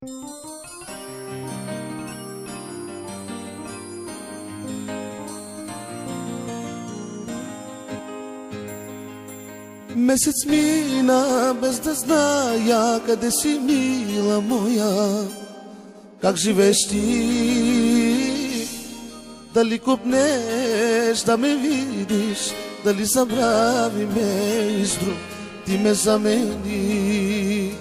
Месец мина без да зная къде си, мила моя. Как живееш ти? Дали копнеш да ме видиш? Дали забрави ме и с друг ти ме замени?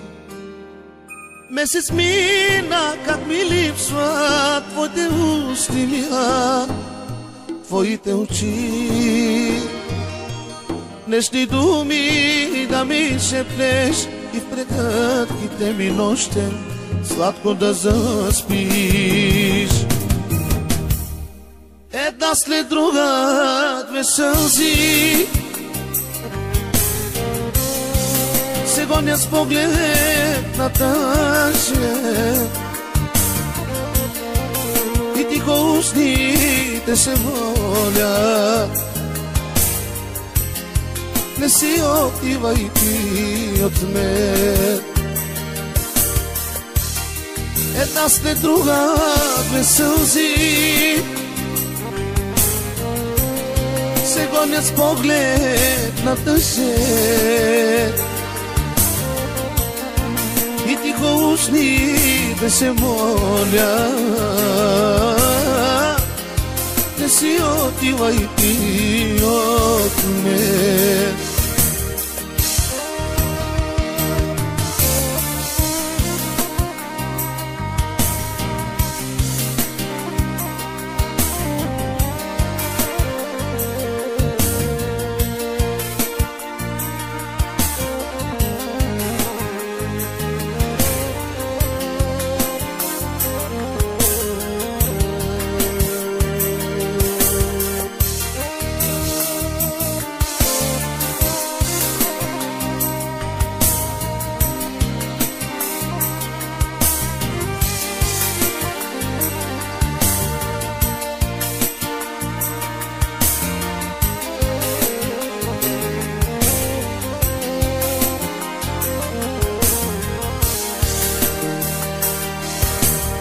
Месец мина, как ми липсва твоите усти, мила, твоите очи. Нежни думи да ми шепнеш и в прегръдките ми нощем сладко да заспиш. Една след друга две сълзи се гонят с поглед на тъжен и тихо устните се молят: не си отивай ти от мен. Една след друга две сълзи се гонят с поглед на тъжен и тихо устните се молят: не си отивай ти от мен.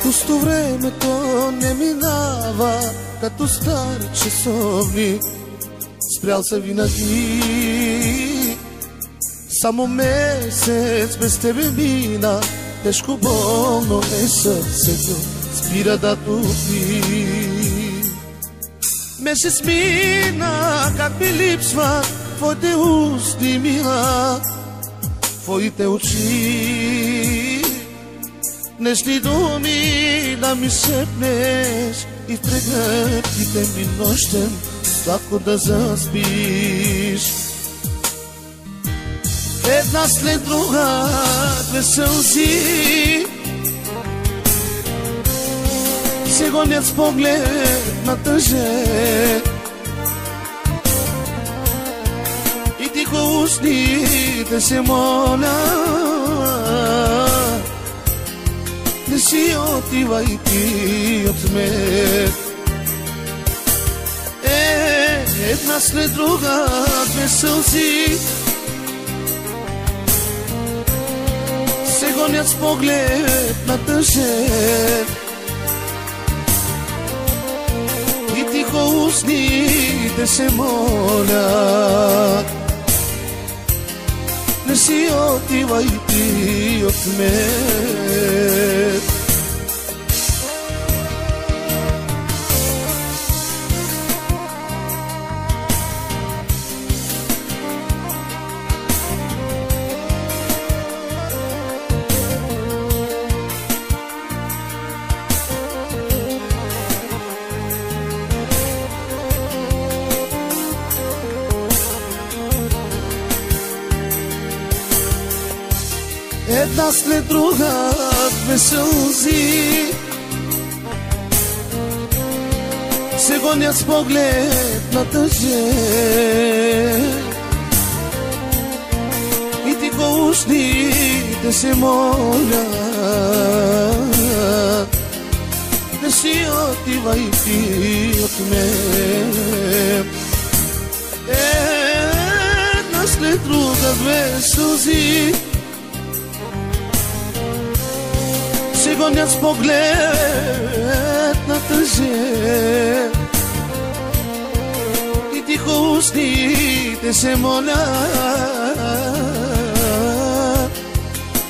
Пусто времето не минава като стари часовник, спрял се винаги. Само месец без тебе мина, тежко болно е сърцето, спира да топи. Месец мина, как ми липсва твоите усти, мила, твоите очи. Нежни думи да ми шепнеш и в прегръдките ми нощем сладко да заспиш. Една след друга две сълзи се гонят с поглед на тъжен и тихо устните се молят: не си отивай ти от мен. Една след друга две сълзи се гонят с поглед на тъжен и тихо устните се молят: не си отивай ти от мен. Една след друга две сълзи се гонят с поглед на тъжен и тихо устните се молят: не си отивай ти от мен. Една след друга две сълзи гонят с поглед на тъже и тихо устните се молят: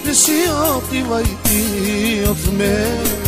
не си отивай ти от мен.